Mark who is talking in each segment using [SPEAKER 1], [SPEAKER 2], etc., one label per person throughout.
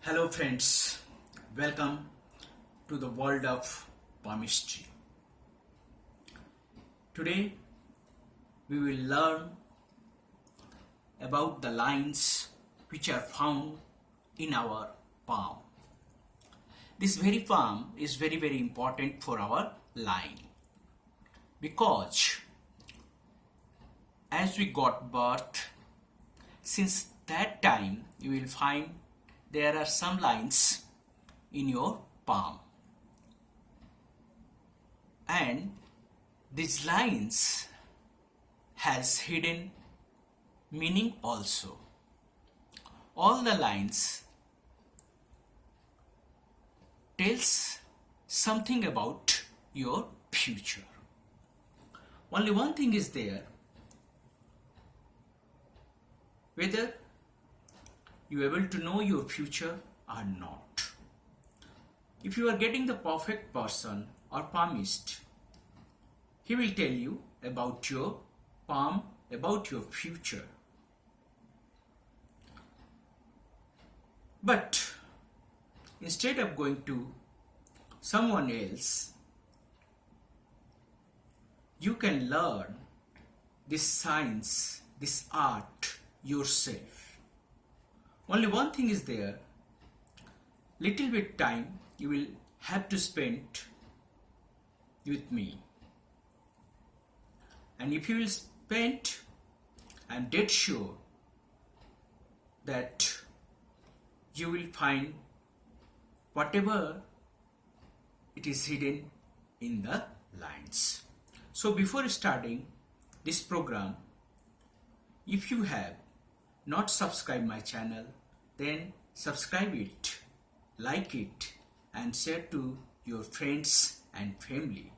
[SPEAKER 1] Hello friends, welcome to the world of palmistry. Today we will learn about the lines which are found in our palm. This very palm is very important for our line because as we got birth, since that time you will find there are some lines in your palm, and these lines has hidden meaning also. All the lines tells something about your future. Only one thing is there, whether you are able to know your future or not. If you are getting the perfect person or palmist, he will tell you about your palm, about your future. But instead of going to someone else, you can learn this science, this art yourself. Only one thing is there, little bit time you will have to spend with me. And if you will spend, I am dead sure that you will find whatever it is hidden in the lines. So before starting this program, if you have not subscribed my channel, then subscribe it, like it, and share to your friends and family.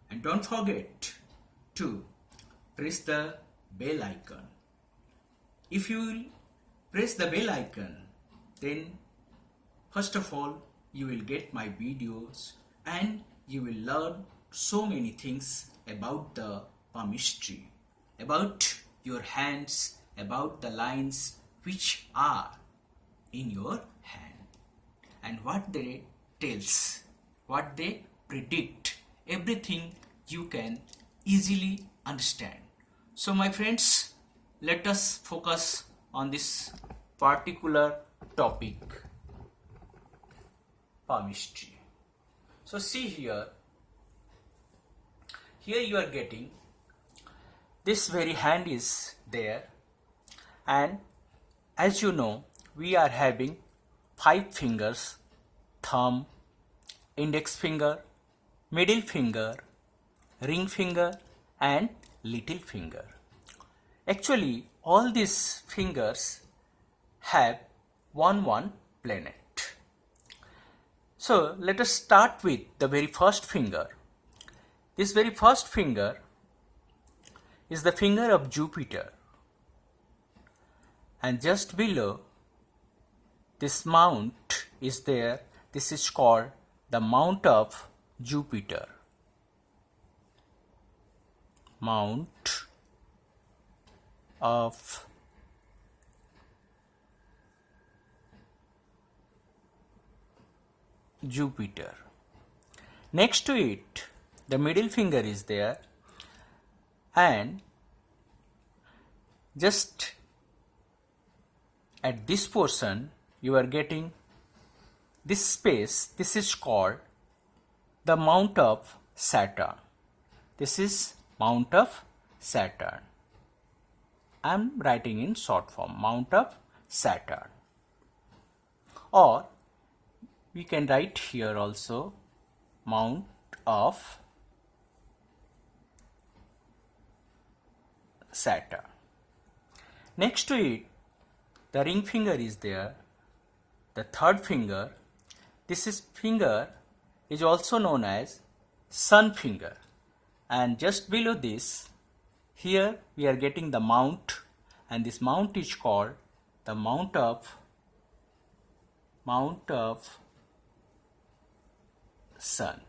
[SPEAKER 1] And don't forget to press the bell icon. If you will press the bell icon, then first of all you will get my videos and you will learn so many things about the palmistry, about your hands, about the lines which are in your hand and what they tells, what they predict, everything you can easily understand. So my friends, let us focus on this particular topic, palmistry. So see here you are getting this very hand is there, and as you know we are having 5 fingers: thumb, index finger, middle finger, ring finger and little finger. Actually all these fingers have one planet. So let us start with the very first finger. This very first finger is the finger of Jupiter, and just below this mount is there. This is called the mount of Jupiter. Mount of Jupiter. Next to it, the middle finger is there, and just at this portion you are getting this space. This is called the mount of Saturn. This is mount of Saturn. I am writing in short form, mount of Saturn. Or we can write here also mount of Saturn. Next to it, the ring finger is there, the third finger. This finger is also known as sun finger, and just below this, here we are getting the mount, and this mount is called the mount of sun.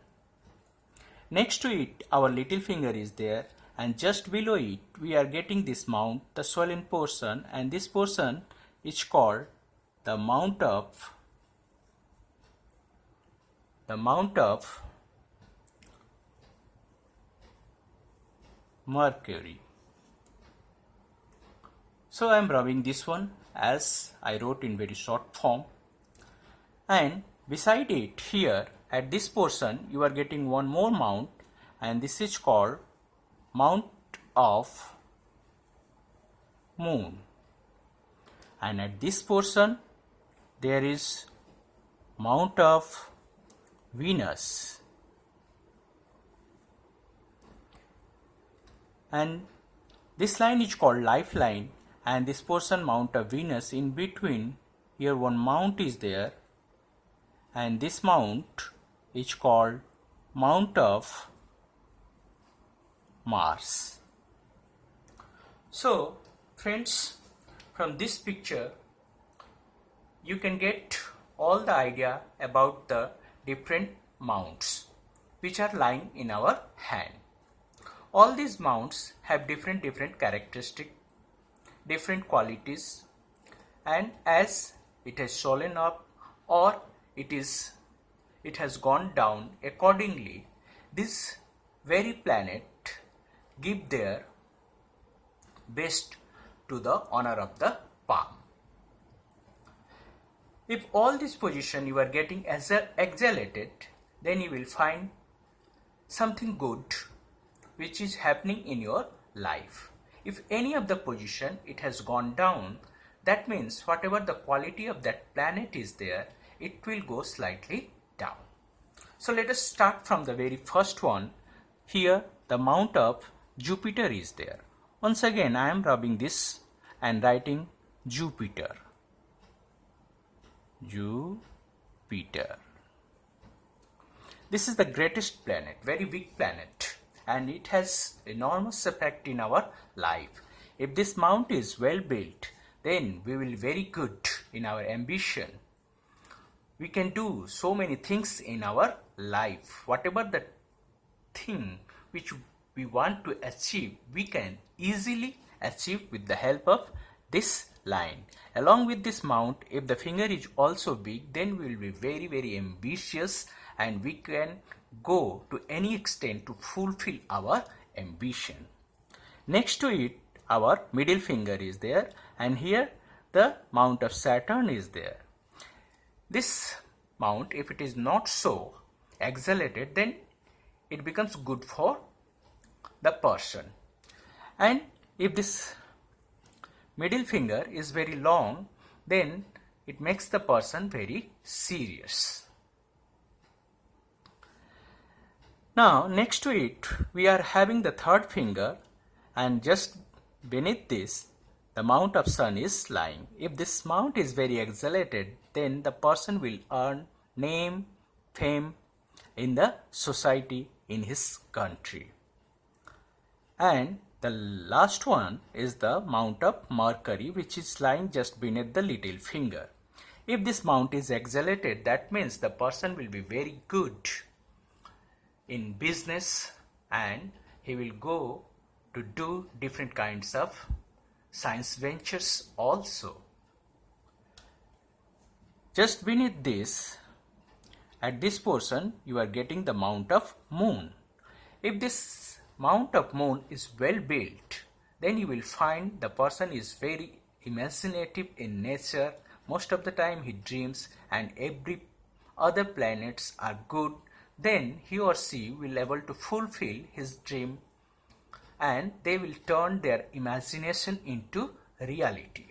[SPEAKER 1] Next to it, our little finger is there, and just below it we are getting this mount, the swollen portion, and this portion is called the mount of the mount of Mercury. So I am rubbing this one as I wrote in very short form, and beside it here at this portion you are getting one more mount, and this is called mount of Moon, and at this portion there is mount of Venus, and this line is called lifeline, and this portion mount of Venus. In between here one mount is there, and this mount is called mount of Mars. So friends, from this picture you can get all the idea about the different mounts which are lying in our hand. All these mounts have different characteristics, different qualities, and as it has swollen up or it has gone down accordingly, this very planet give their best to the honor of the palm. If all this position you are getting as exhalated, then you will find something good which is happening in your life. If any of the position it has gone down, that means whatever the quality of that planet is there, it will go slightly down. So let us start from the very first one. Here the mount of Jupiter is there. Once again I am rubbing this and writing Jupiter. Jupiter. This is the greatest planet, very big planet, and it has enormous effect in our life. If this mount is well built, then we will be very good in our ambition. We can do so many things in our life. Whatever the thing which we want to achieve, we can easily achieve with the help of this line. Along with this mount, if the finger is also big, then we will be very ambitious, and we can go to any extent to fulfill our ambition. Next to it, our middle finger is there, and here the mount of Saturn is there. This mount, if it is not so exhalated, then it becomes good for the person. And if this middle finger is very long, then it makes the person very serious. Now next to it we are having the third finger, and just beneath this the mount of Sun is lying. If this mount is very exhalated, then the person will earn name, fame in the society, in his country. And the last one is the mount of Mercury, which is lying just beneath the little finger. If this mount is exhalated, that means the person will be very good in business, and he will go to do different kinds of science ventures also. Just beneath this, at this portion, you are getting the mount of Moon. If this mount of Moon is well built, then you will find the person is very imaginative in nature. Most of the time he dreams, and every other planets are good, then he or she will able to fulfill his dream, and they will turn their imagination into reality.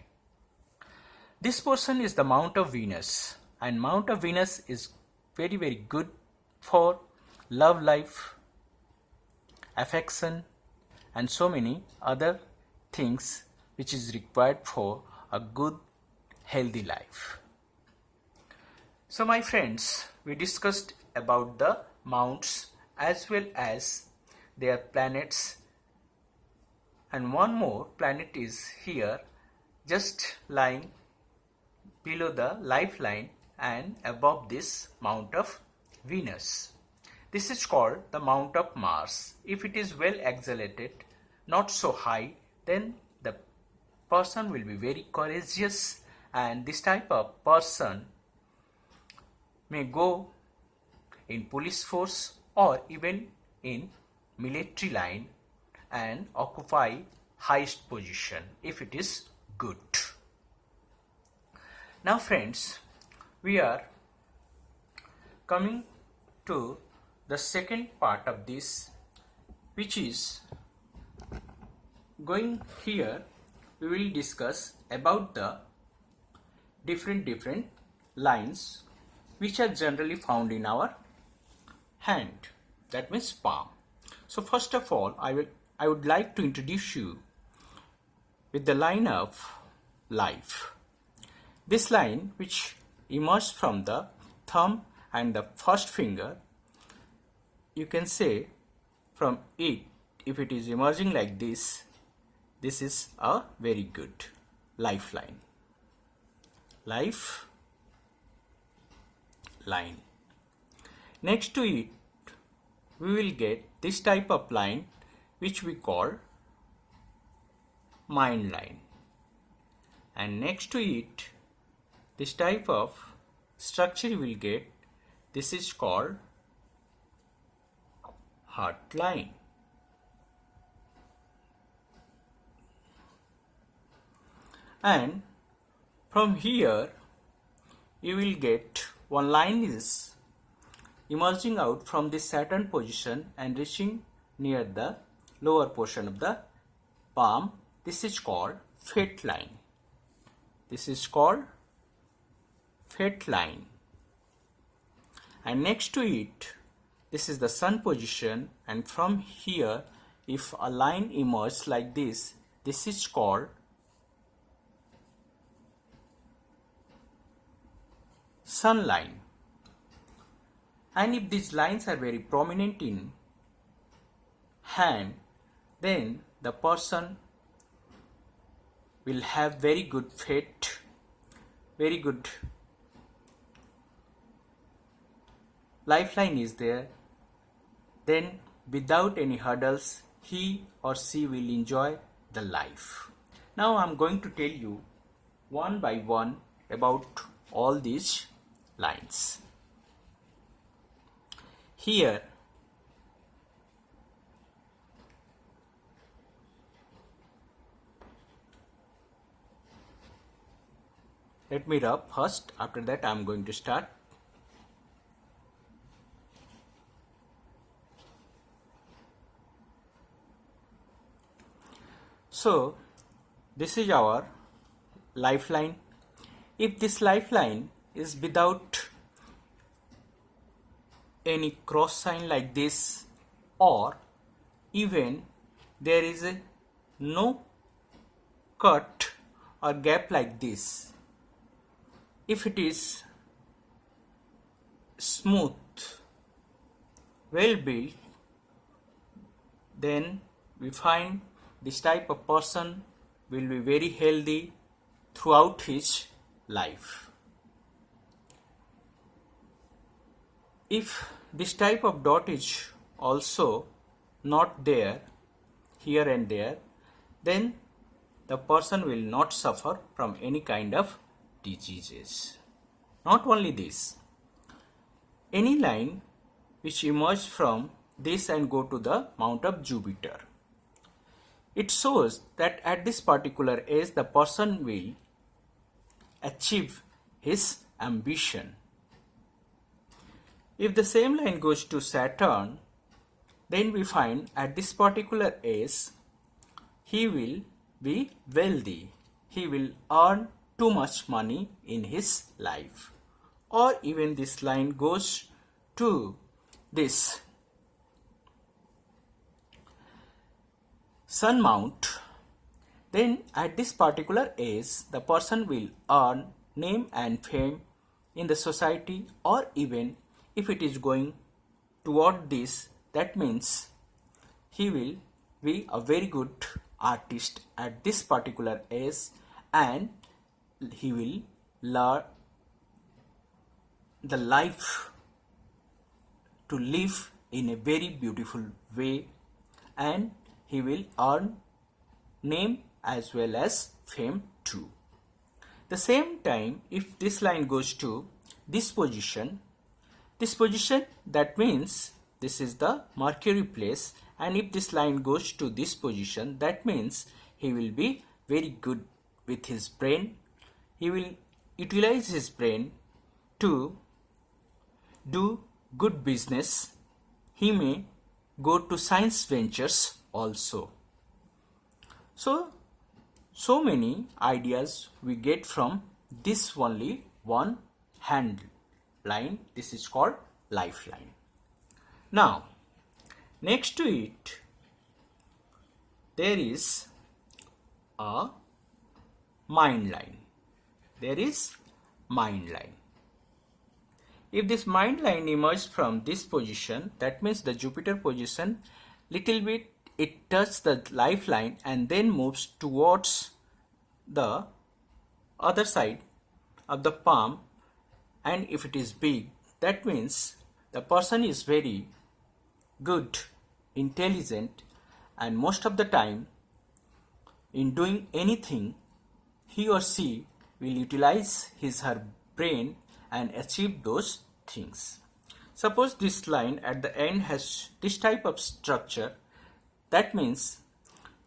[SPEAKER 1] This portion is the mount of Venus, and mount of Venus is very good for love life, affection, and so many other things which is required for a good healthy life. So my friends, we discussed about the mounts as well as their planets, and one more planet is here just lying below the lifeline and above this mount of Venus. This is called the mount of Mars. If it is well exhalated, not so high, then the person will be very courageous, and this type of person may go in police force or even in military line and occupy highest position if it is good. Now friends, we are coming to the second part of this, which is going here. We will discuss about the different lines which are generally found in our hand, that means palm. So first of all, I would like to introduce you with the line of life. This line, which emerged from the thumb and the first finger, you can say from it, if it is emerging like this, this is a very good lifeline. Life line. Next to it, we will get this type of line which we call mind line. And next to it, this type of structure you will get, this is called heart line. And from here you will get one line is emerging out from this Saturn position and reaching near the lower portion of the palm. This is called fate line. This is called fate line. And next to it, this is the sun position, and from here if a line emerges like this, this is called sun line. And if these lines are very prominent in hand, then the person will have very good fate, very good lifeline is there. Then without any hurdles, he or she will enjoy the life. Now I am going to tell you one by one about all these lines. Here let me rub first, after that I am going to start. So this is our lifeline. If this lifeline is without any cross sign like this, or even there is no cut or gap like this, if it is smooth, well built, then we find this type of person will be very healthy throughout his life. If this type of dot is also not there here and there, then the person will not suffer from any kind of diseases. Not only this, any line which emerges from this and go to the mount of Jupiter, it shows that at this particular age the person will achieve his ambition. If the same line goes to Saturn, then we find at this particular age he will be wealthy. He will earn too much money in his life. Or even this line goes to this Sun mount, then at this particular age the person will earn name and fame in the society, or even if it is going toward this, that means he will be a very good artist at this particular age, and he will learn the life to live in a very beautiful way, and he will earn name as well as fame too. The same time, if this line goes to this position, this position, that means this is the Mercury place, and if this line goes to this position, that means he will be very good with his brain. He will utilize his brain to do good business. He may go to science ventures also. So many ideas we get from this only one hand line. This is called lifeline. Now, next to it, there is a mind line. There is mind line. If this mind line emerges from this position, that means the Jupiter position, little bit it touches the lifeline and then moves towards the other side of the palm, and if it is big, that means the person is very good, intelligent, and most of the time in doing anything, he or she will utilize his or her brain and achieve those things. Suppose this line at the end has this type of structure, that means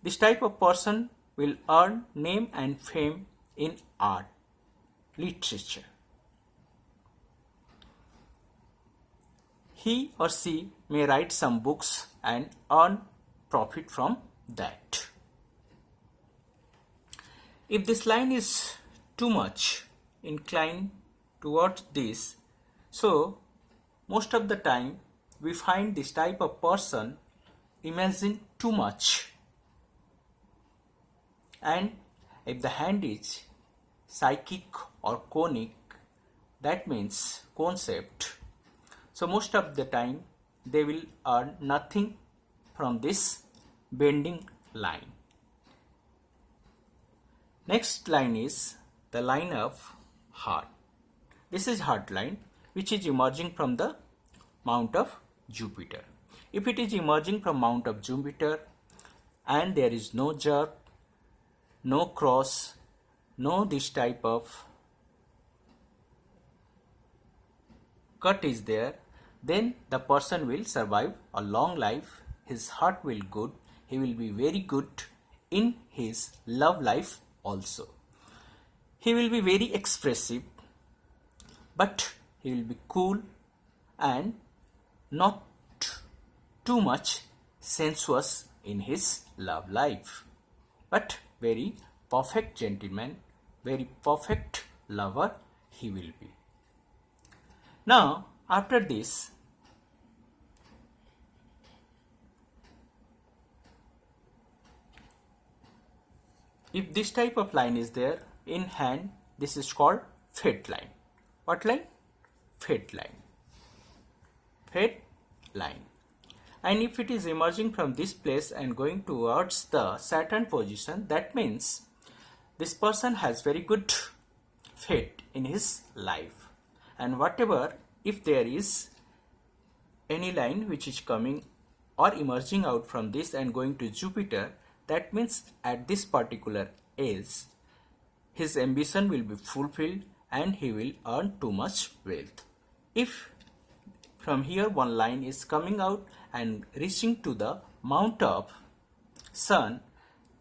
[SPEAKER 1] this type of person will earn name and fame in art, literature. He or she may write some books and earn profit from that. If this line is too much inclined towards this, so most of the time we find this type of person imagine too much, and if the hand is psychic or conic, that means concept, so most of the time they will earn nothing from this bending line. Next line is the line of heart. This is heart line, which is emerging from the mount of Jupiter. If it is emerging from mount of Jupiter and there is no jerk, no cross, no this type of cut is there, then the person will survive a long life. His heart will good. He will be very good in his love life also. He will be very expressive, but he will be cool and not too much sensuous in his love life, but very perfect gentleman, very perfect lover he will be. Now, after this, if this type of line is there in hand, this is called fate line. What line? Fate line. Fate line. And if it is emerging from this place and going towards the Saturn position, that means this person has very good fate in his life. And whatever, if there is any line which is coming or emerging out from this and going to Jupiter, that means at this particular age, his ambition will be fulfilled and he will earn too much wealth. If from here one line is coming out and reaching to the mount of Sun,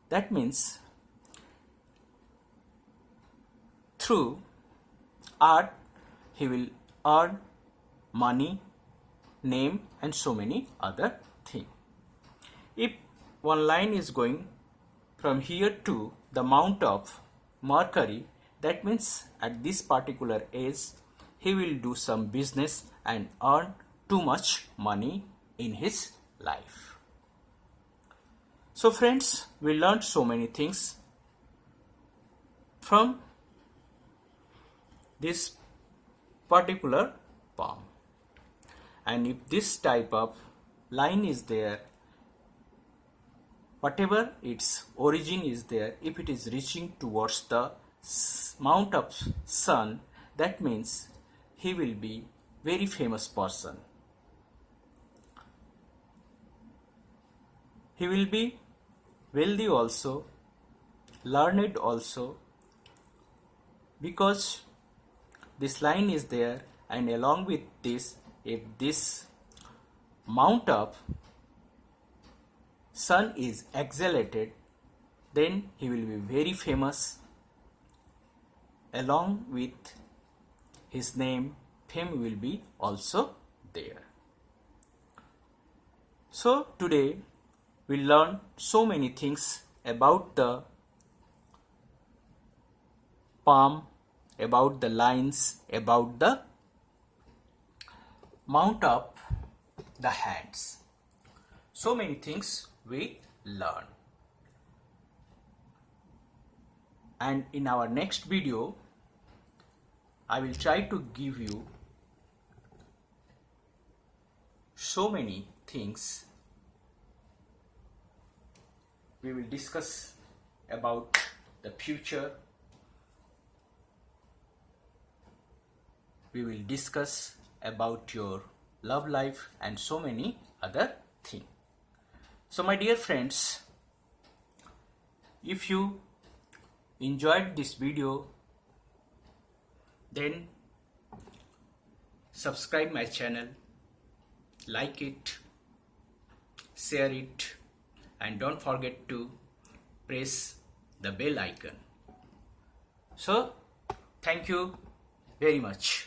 [SPEAKER 1] that means through art he will earn money, name, and so many other things. If one line is going from here to the mount of Mercury, that means at this particular age he will do some business and earn too much money in his life. So friends, we learned so many things from this particular palm. And if this type of line is there, whatever its origin is there, if it is reaching towards the mount of Sun, that means he will be very famous person. He will be wealthy also, learned also, because this line is there, and along with this if this amount of sun is exhalated, then he will be very famous. Along with his name, fame will be also there. So today we learn so many things about the palm, about the lines, about the mount of the hands. So many things we learn. And in our next video, I will try to give you so many things. We will discuss about the future. We will discuss about your love life and so many other things. So my dear friends, if you enjoyed this video, then subscribe my channel, like it, share it, and don't forget to press the bell icon. So thank you very much.